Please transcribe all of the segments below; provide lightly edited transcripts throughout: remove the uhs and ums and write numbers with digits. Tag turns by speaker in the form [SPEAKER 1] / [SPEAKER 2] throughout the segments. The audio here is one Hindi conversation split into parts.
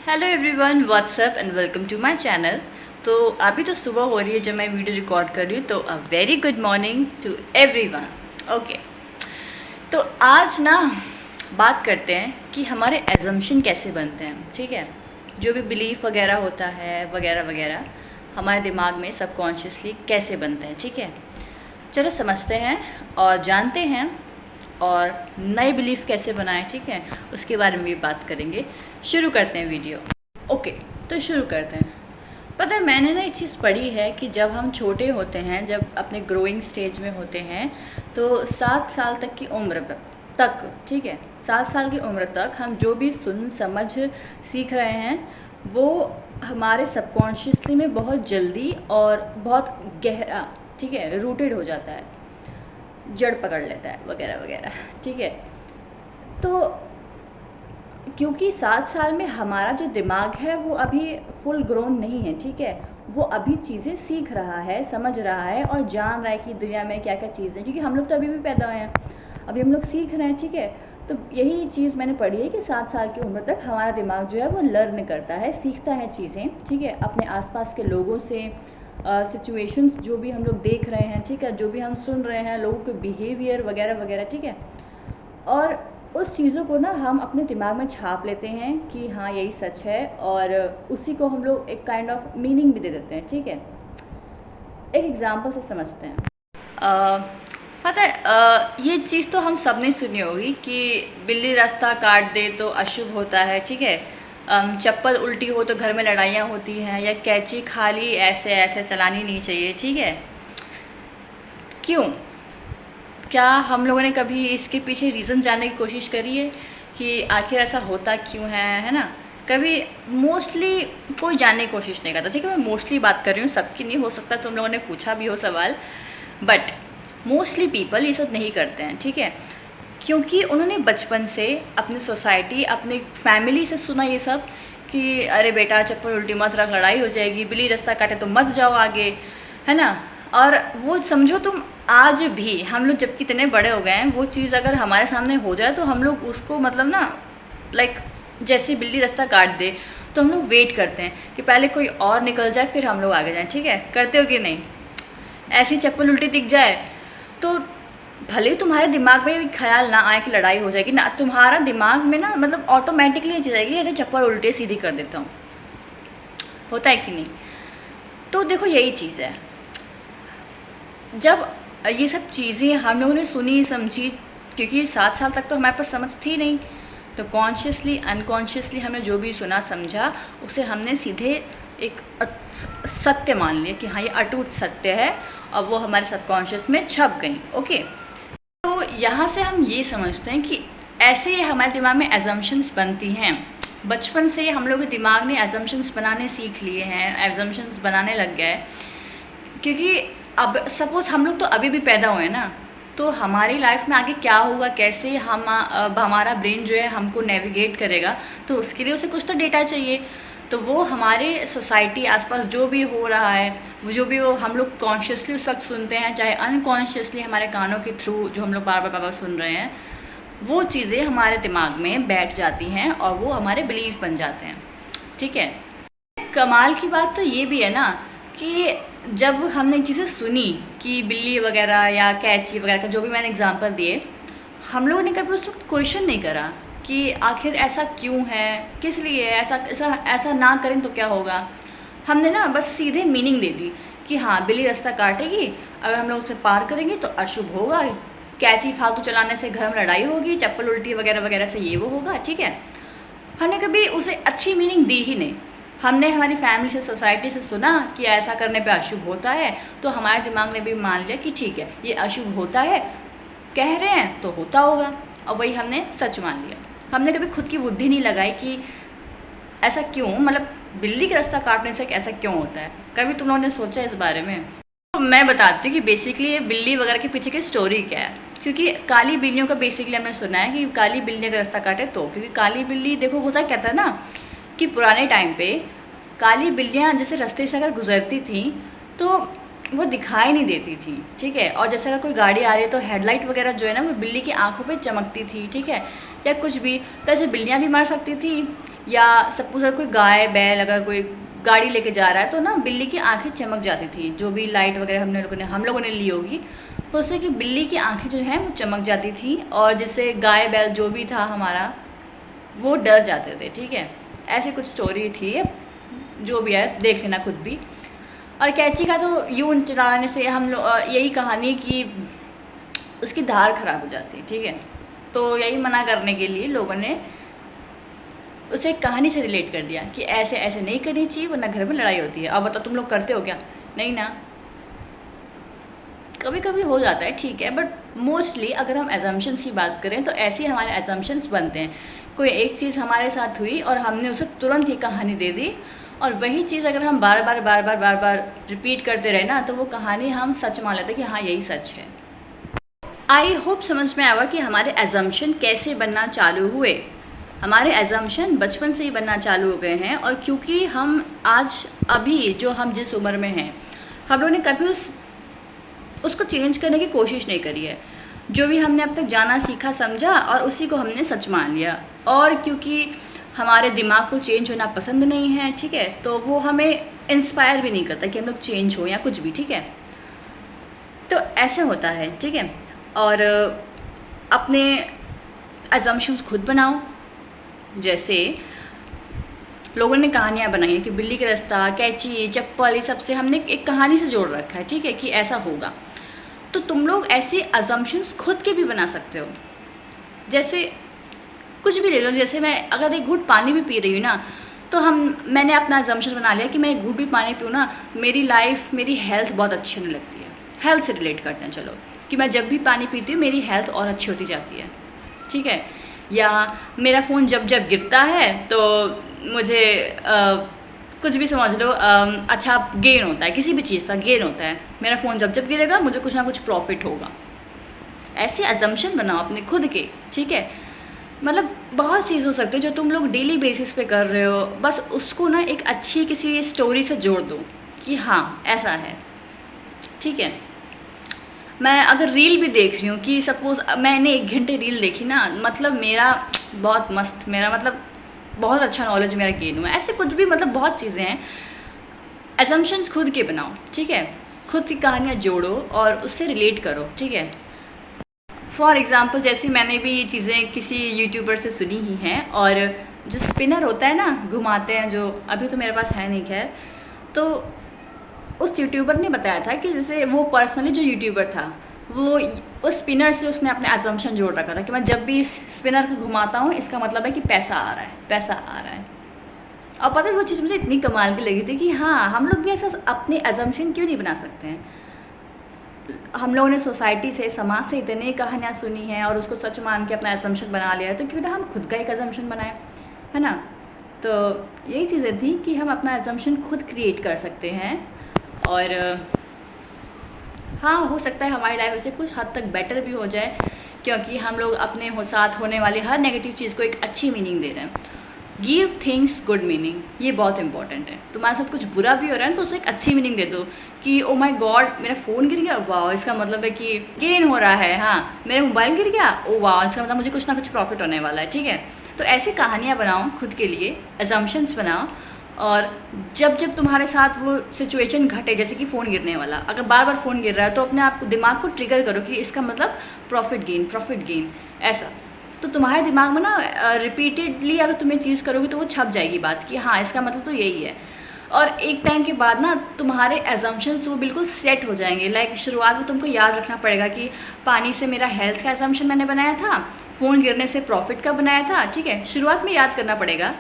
[SPEAKER 1] Hello everyone, what's up and welcome to my channel. तो अभी तो सुबह हो रही है जब मैं वीडियो रिकॉर्ड कर रही हूँ, तो a very good morning to everyone. Okay, तो आज ना बात करते हैं कि हमारे एजम्पशन कैसे बनते हैं। ठीक है, जो भी बिलीफ वगैरह होता है वगैरह वगैरह हमारे दिमाग में सबकॉन्शियसली कैसे बनते हैं। ठीक है, चलो समझते हैं और जानते हैं और नए बिलीफ कैसे बनाएं। ठीक है, उसके बारे में भी बात करेंगे। शुरू करते हैं वीडियो। ओके, तो शुरू करते हैं। पता है, मैंने ना एक चीज़ पढ़ी है कि जब हम छोटे होते हैं, जब अपने ग्रोइंग स्टेज में होते हैं, तो 7 साल तक की उम्र तक, ठीक है, 7 साल की उम्र तक हम जो भी सुन समझ सीख रहे हैं वो हमारे सबकॉन्शियसली में बहुत जल्दी और बहुत गहरा, ठीक है, रूटेड हो जाता है, जड़ पकड़ लेता है वगैरह वगैरह। ठीक है, तो क्योंकि 7 साल में हमारा जो दिमाग है वो अभी फुल ग्रोन नहीं है। ठीक है, वो अभी चीज़ें सीख रहा है, समझ रहा है और जान रहा है कि दुनिया में क्या क्या चीज़ें हैं, क्योंकि हम लोग तो अभी भी पैदा हुए हैं, अभी हम लोग सीख रहे हैं। ठीक है, तो यही चीज़ मैंने पढ़ी है कि 7 साल की उम्र तक हमारा दिमाग जो है वो लर्न करता है, सीखता है चीज़ें। ठीक है, अपने आसपास के लोगों से, सिचुएशंस जो भी हम लोग देख रहे हैं, ठीक है, जो भी हम सुन रहे हैं, लोगों के बिहेवियर वगैरह वगैरह। ठीक है, और उस चीज़ों को ना हम अपने दिमाग में छाप लेते हैं कि हाँ यही सच है, और उसी को हम लोग एक काइंड ऑफ मीनिंग भी दे देते हैं। ठीक है, एक एग्जांपल से समझते हैं। पता है, ये चीज़ तो हम सब ने सुनी होगी कि बिल्ली रास्ता काट दे तो अशुभ होता है। ठीक है, चप्पल उल्टी हो तो घर में लड़ाइयाँ होती हैं, या कैंची खाली ऐसे ऐसे चलानी नहीं चाहिए। ठीक है, क्यों? क्या हम लोगों ने कभी इसके पीछे रीज़न जानने की कोशिश करी है कि आखिर ऐसा होता क्यों है ना? कभी मोस्टली कोई जानने की कोशिश नहीं करता। ठीक है, मैं मोस्टली बात कर रही हूँ, सबकी नहीं, हो सकता तुम लोगों ने पूछा भी हो सवाल, बट मोस्टली पीपल ये सब नहीं करते हैं। ठीक है, क्योंकि उन्होंने बचपन से अपनी सोसाइटी, अपनी फैमिली से सुना ये सब कि अरे बेटा चप्पल उल्टी मत रख, लड़ाई हो जाएगी, बिल्ली रास्ता काटे तो मत जाओ आगे, है ना। और वो समझो तुम, आज भी हम लोग जब कितने बड़े हो गए हैं, वो चीज़ अगर हमारे सामने हो जाए तो हम लोग उसको मतलब ना, लाइक जैसे बिल्ली रास्ता काट दे तो हम लोग वेट करते हैं कि पहले कोई और निकल जाए फिर हम लोग आगे जाएं। ठीक है, करते हो कि नहीं? ऐसी चप्पल उल्टी दिख जाए तो भले ही तुम्हारे दिमाग में ख्याल ना आए कि लड़ाई हो जाएगी ना, तुम्हारा दिमाग में ना मतलब ऑटोमेटिकली चीज़ आएगी, अरे चप्पल उल्टे सीधी कर देता हूँ। होता है कि नहीं? तो देखो यही चीज़ है, जब ये सब चीज़ें हम लोगों ने सुनी समझी, क्योंकि 7 साल तक तो हमारे पास समझ थी नहीं, तो कॉन्शियसली अनकॉन्शियसली हमने जो भी सुना समझा उसे हमने सीधे एक सत्य मान लिया कि हाँ ये अटूट सत्य है, और वो हमारे सबकॉन्शियस में छप गई। ओके, तो यहाँ से हम ये समझते हैं कि ऐसे ही हमारे दिमाग में एजम्पशंस बनती हैं। बचपन से हम लोग के दिमाग ने एजम्पशंस बनाने सीख लिए हैं, एजम्पशंस बनाने लग गए, क्योंकि अब सपोज़ हम लोग तो अभी भी पैदा हुए हैं ना, तो हमारी लाइफ में आगे क्या होगा, कैसे हम अब हमारा ब्रेन जो है हमको नेविगेट करेगा, तो उसके लिए उसे कुछ तो डेटा चाहिए। तो वो हमारे सोसाइटी आसपास जो भी हो रहा है, वो जो भी वो हम लोग कॉन्शियसली उस वक्त सुनते हैं, चाहे अनकॉन्शियसली हमारे कानों के थ्रू जो हम लोग बार बार सुन रहे हैं, वो चीज़ें हमारे दिमाग में बैठ जाती हैं और वो हमारे बिलीफ बन जाते हैं। ठीक है, कमाल की बात तो ये भी है ना कि जब हमने चीज़ें सुनी कि बिल्ली वगैरह या कैंची वगैरह का जो भी मैंने एग्जांपल दिए, हम लोगों ने कभी उस वक्त क्वेश्चन नहीं करा कि आखिर ऐसा क्यों है, किस लिए ऐसा ऐसा ऐसा ना करें तो क्या होगा। हमने ना बस सीधे मीनिंग दे दी कि हाँ बिल्ली रास्ता काटेगी, अगर हम लोग उसे पार करेंगे तो अशुभ होगा, कैंची फालतू चलाने से घर में लड़ाई होगी, चप्पल उल्टी वगैरह वगैरह से ये वो होगा। ठीक है, हमने कभी उसे अच्छी मीनिंग दी ही नहीं। हमने हमारी फैमिली से, सोसाइटी से सुना कि ऐसा करने पे अशुभ होता है, तो हमारे दिमाग ने भी मान लिया कि ठीक है ये अशुभ होता है, कह रहे हैं तो होता होगा, और वही हमने सच मान लिया। हमने कभी खुद की बुद्धि नहीं लगाई कि ऐसा क्यों, मतलब बिल्ली का रास्ता काटने से ऐसा क्यों होता है। कभी तुम लोगों ने सोचा इस बारे में? तो मैं बताती हूँ कि बेसिकली बिल्ली वगैरह के पीछे की स्टोरी क्या है। क्योंकि काली बिल्लियों का बेसिकली हमने सुना है कि काली बिल्ली का रास्ता काटे तो, क्योंकि काली बिल्ली, देखो होता क्या था ना कि पुराने टाइम पे काली बिल्लियाँ जैसे रास्ते से अगर गुजरती थी तो वो दिखाई नहीं देती थी, ठीक है। और जैसे अगर कोई गाड़ी आ रही है तो हेडलाइट वगैरह जो है ना वो बिल्ली की आंखों पे चमकती थी, ठीक है, या कुछ भी। तो ऐसे बिल्लियाँ भी मार सकती थी, या सपोज अगर कोई गाय बैल अगर कोई गाड़ी लेके जा रहा है तो ना बिल्ली की आंखें चमक जाती थी, जो भी लाइट वगैरह हम लोगों ने ली होगी, तो उससे कि बिल्ली की आंखें जो हैं वो चमक जाती थी, और जिससे गाय बैल जो भी था हमारा वो डर जाते थे, ठीक है। ऐसी कुछ स्टोरी थी, जो भी है देख लेना खुद भी। और कैची का तो यूं चलाने से हम लोग यही कहानी कि उसकी धार खराब हो जाती है, ठीक है। तो यही मना करने के लिए लोगों ने उसे एक कहानी से रिलेट कर दिया कि ऐसे ऐसे नहीं करनी चाहिए वरना घर में लड़ाई होती है। अब बताओ तुम लोग करते हो क्या? नहीं ना, कभी कभी हो जाता है, ठीक है, बट मोस्टली अगर हम एजम्पशंस की बात करें तो ऐसे हमारे एजम्पशंस बनते हैं। कोई एक चीज़ हमारे साथ हुई और हमने उसे तुरंत ही कहानी दे दी, और वही चीज़ अगर हम बार बार रिपीट करते रहे ना तो वो कहानी हम सच मान लेते हैं कि हाँ यही सच है। आई होप समझ में आया कि हमारे एजम्पशन कैसे बनना चालू हुए। हमारे एजम्पशन बचपन से ही बनना चालू हो गए हैं, और क्योंकि हम आज अभी जो हम जिस उम्र में हैं हम लोगों ने कभी उसको चेंज करने की कोशिश नहीं करी है। जो भी हमने अब तक जाना सीखा समझा और उसी को हमने सच मान लिया, और क्योंकि हमारे दिमाग को चेंज होना पसंद नहीं है, ठीक है, तो वो हमें इंस्पायर भी नहीं करता कि हम लोग चेंज हो या कुछ भी, ठीक है। तो ऐसे होता है, ठीक है। और अपने अजम्पशंस खुद बनाओ। जैसे लोगों ने कहानियाँ बनाई हैं कि बिल्ली का रास्ता, कैची, चप्पल, ये सबसे हमने एक कहानी से जोड़ रखा है, ठीक है, कि ऐसा होगा। तो तुम लोग ऐसे अजम्पशंस खुद के भी बना सकते हो। जैसे कुछ भी ले लो, जैसे मैं अगर एक घूंट पानी भी पी रही हूँ ना, तो मैंने अपना अजम्पशन बना लिया कि मैं एक घूंट भी पानी पीऊँ ना, मेरी लाइफ, मेरी हेल्थ बहुत अच्छी होने लगती है। हेल्थ से रिलेट करते हैं चलो, कि मैं जब भी पानी पीती हूँ मेरी हेल्थ और अच्छी होती जाती है, ठीक है। या मेरा फ़ोन जब जब गिरता है तो मुझे कुछ भी समझ लो, अच्छा गेन होता है, किसी भी चीज़ का गेन होता है। मेरा फ़ोन जब जब गिरेगा मुझे कुछ ना कुछ प्रॉफिट होगा। ऐसे अजम्पशन बनाओ अपने खुद के, ठीक है। मतलब बहुत चीज़ हो सकती है जो तुम लोग डेली बेसिस पे कर रहे हो, बस उसको ना एक अच्छी किसी स्टोरी से जोड़ दो कि हाँ ऐसा है, ठीक है। मैं अगर रील भी देख रही हूँ कि सपोज़ मैंने 1 घंटे रील देखी ना, मतलब मेरा बहुत मस्त, मेरा मतलब बहुत अच्छा नॉलेज मेरा गेन हुआ। ऐसे कुछ भी, मतलब बहुत चीज़ें हैं। एजम्पशंस खुद के बनाओ, ठीक है, खुद की कहानियाँ जोड़ो और उससे रिलेट करो, ठीक है। फॉर एग्ज़ाम्पल जैसे मैंने भी ये चीज़ें किसी यूट्यूबर से सुनी ही हैं, और जो स्पिनर होता है ना, घुमाते हैं, जो अभी तो मेरे पास है नहीं खैर, तो उस यूट्यूबर ने बताया था कि जैसे वो पर्सनली जो यूट्यूबर था वो उस स्पिनर से उसने अपने एजम्पशन जोड़ रखा था कि मैं जब भी इस स्पिनर को घुमाता हूँ इसका मतलब है कि पैसा आ रहा है, पैसा आ रहा है। और पता है वो चीज़ मुझे इतनी कमाल की लगी थी कि हाँ हम लोग भी ऐसा अपने एजम्पशन क्यों नहीं बना सकते हैं। हम लोगों ने सोसाइटी से, समाज से इतनी कहानियाँ सुनी हैं और उसको सच मान के अपना एजम्पशन बना लिया है, तो क्यों ना हम खुद का एक एजम्पशन बनाएं, है ना। तो यही चीज़ें थी कि हम अपना एजम्पशन खुद क्रिएट कर सकते हैं, और हाँ हो सकता है हमारी लाइफ से कुछ हद तक बेटर भी हो जाए, क्योंकि हम लोग अपने साथ होने वाली हर नेगेटिव चीज़ को एक अच्छी मीनिंग दे रहे हैं। गिव थिंग्स गुड मीनिंग, ये बहुत इंपॉर्टेंट है। तुम्हारे साथ कुछ बुरा भी हो रहा है तो उसे एक अच्छी मीनिंग दे दो कि ओ माय गॉड मेरा फ़ोन गिर गया, वाह इसका मतलब है कि गेन हो रहा है, हाँ मेरा मोबाइल गिर गया, ओ वाह इसका मतलब मुझे कुछ ना कुछ प्रॉफिट होने वाला है, ठीक है। तो ऐसी कहानियाँ बनाओ खुद के लिए, एजम्पशंस बनाओ, और जब जब तुम्हारे साथ वो सिचुएशन घटे, जैसे कि फ़ोन गिरने वाला, अगर बार बार फ़ोन गिर रहा है तो अपने आप दिमाग को ट्रिगर करो कि इसका मतलब प्रॉफिट गेन ऐसा। तो तुम्हारे दिमाग में ना रिपीटेडली अगर तुम ये चीज़ करोगे तो वो छप जाएगी बात कि हाँ इसका मतलब तो यही है। और एक टाइम के बाद ना तुम्हारे एजम्पशंस वो बिल्कुल सेट हो जाएंगे। लाइक शुरुआत में तुमको याद रखना पड़ेगा कि पानी से मेरा हेल्थ का एजम्पशन मैंने बनाया था, फ़ोन गिरने से प्रॉफिट का बनाया था, ठीक है, शुरुआत में याद करना पड़ेगा।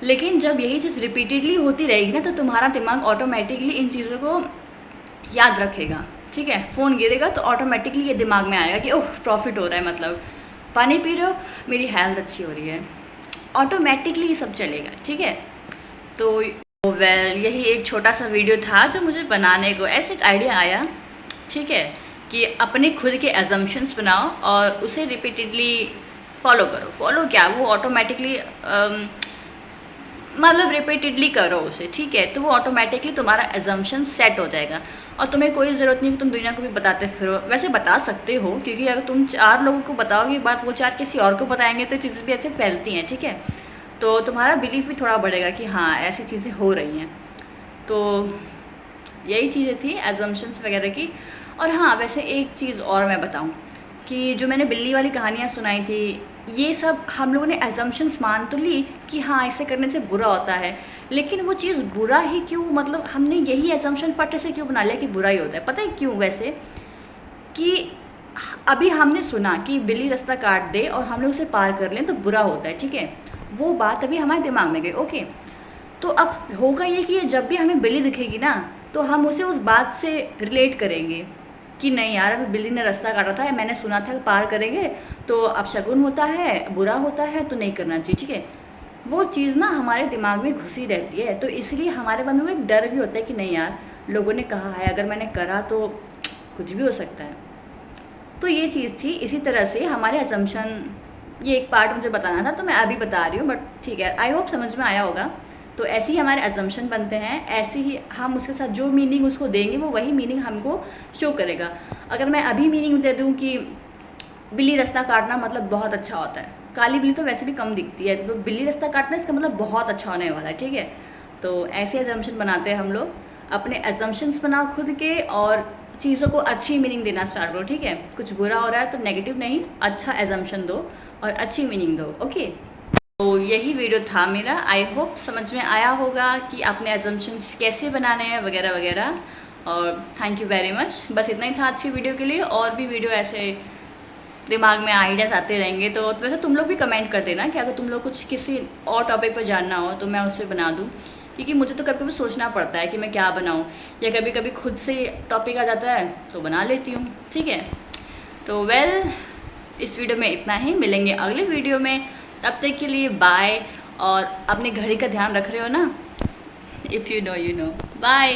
[SPEAKER 1] लेकिन जब यही चीज़ रिपीटेडली होती रहेगी ना तो तुम्हारा दिमाग ऑटोमेटिकली इन चीज़ों को याद रखेगा, ठीक है। फ़ोन गिरेगा तो ऑटोमेटिकली ये दिमाग में आएगा कि ओह प्रॉफिट हो रहा है, मतलब पानी पी रहे हो मेरी हेल्थ अच्छी हो रही है, ऑटोमेटिकली ये सब चलेगा, ठीक है। तो वेल यही एक छोटा सा वीडियो था जो मुझे बनाने को ऐसे एक आइडिया आया, ठीक है, कि अपने खुद के एजम्पशंस बनाओ और उसे रिपीटेडली फॉलो करो। फॉलो क्या, वो ऑटोमेटिकली मतलब रिपीटेडली करो उसे, ठीक है, तो वो ऑटोमेटिकली तुम्हारा एजम्पशन सेट हो जाएगा और तुम्हें कोई ज़रूरत नहीं कि तुम दुनिया को भी बताते फिरो। वैसे बता सकते हो, क्योंकि अगर तुम 4 लोगों को बताओगे बात, वो 4 किसी और को बताएंगे तो चीज़ें भी ऐसे फैलती हैं, ठीक है। तो तुम्हारा बिलीफ भी थोड़ा बढ़ेगा कि हाँ ऐसी चीज़ें हो रही हैं। तो यही चीज़ें थी एजम्पशंस वगैरह की। और हाँ, वैसे एक चीज़ और मैं बताऊँ कि जो मैंने बिल्ली वाली कहानियाँ सुनाई थी, ये सब हम लोगों ने एजम्पशंस मान तो ली कि हाँ ऐसे करने से बुरा होता है, लेकिन वो चीज़ बुरा ही क्यों, मतलब हमने यही एजम्पशन फट से क्यों बना लिया कि बुरा ही होता है। पता है क्यों? वैसे कि अभी हमने सुना कि बिल्ली रास्ता काट दे और हमने उसे पार कर लें तो बुरा होता है, ठीक है, वो बात अभी हमारे दिमाग में गई, ओके। तो अब होगा ये कि जब भी हमें बिल्ली दिखेगी ना, तो हम उसे उस बात से रिलेट करेंगे कि नहीं यार, अभी बिल्ली ने रास्ता काटा था, मैंने सुना था पार करेंगे तो अब शगुन होता है, बुरा होता है, तो नहीं करना चाहिए, ठीक है। वो चीज़ ना हमारे दिमाग में घुसी रहती है, तो इसलिए हमारे मन में एक डर भी होता है कि नहीं यार, लोगों ने कहा है, अगर मैंने करा तो कुछ भी हो सकता है। तो ये चीज़ थी। इसी तरह से हमारे असम्पशन, ये एक पार्ट मुझे बताना था तो मैं अभी बता रही हूँ, बट ठीक है, आई होप समझ में आया होगा। तो ऐसे ही हमारे असम्पशन बनते हैं, ऐसे ही हम उसके साथ जो मीनिंग उसको देंगे वो वही मीनिंग हमको शो करेगा। अगर मैं अभी मीनिंग दे दूँ कि बिल्ली रास्ता काटना मतलब बहुत अच्छा होता है, काली बिल्ली तो वैसे भी कम दिखती है, तो बिल्ली रास्ता काटना इसका मतलब बहुत अच्छा होने वाला है, ठीक है। तो ऐसे असम्पशन बनाते हैं हम लोग, अपने असम्पशंस बनाओ खुद के और चीज़ों को अच्छी मीनिंग देना स्टार्ट करो, ठीक है। कुछ बुरा हो रहा है तो नेगेटिव नहीं, अच्छा एजम्पशन दो और अच्छी मीनिंग दो, ओके। तो यही वीडियो था मेरा, आई होप समझ में आया होगा कि आपने एजम्पशंस कैसे बनाने हैं वगैरह वगैरह। और थैंक यू वेरी मच, बस इतना ही था अच्छी वीडियो के लिए। और भी वीडियो ऐसे दिमाग में आइडियाज़ आते रहेंगे, तो वैसे तुम लोग भी कमेंट कर देना कि अगर तुम लोग कुछ किसी और टॉपिक पर जानना हो तो मैं उस पर बना दूँ, क्योंकि मुझे तो कभी कभी सोचना पड़ता है कि मैं क्या बनाऊँ, या कभी कभी खुद से टॉपिक आ जाता है तो बना लेती हूँ, ठीक है। तो इस वीडियो में इतना ही, मिलेंगे अगले वीडियो में, तब तक के लिए बाय। और अपने घड़ी का ध्यान रख रहे हो ना, if you know you know, bye.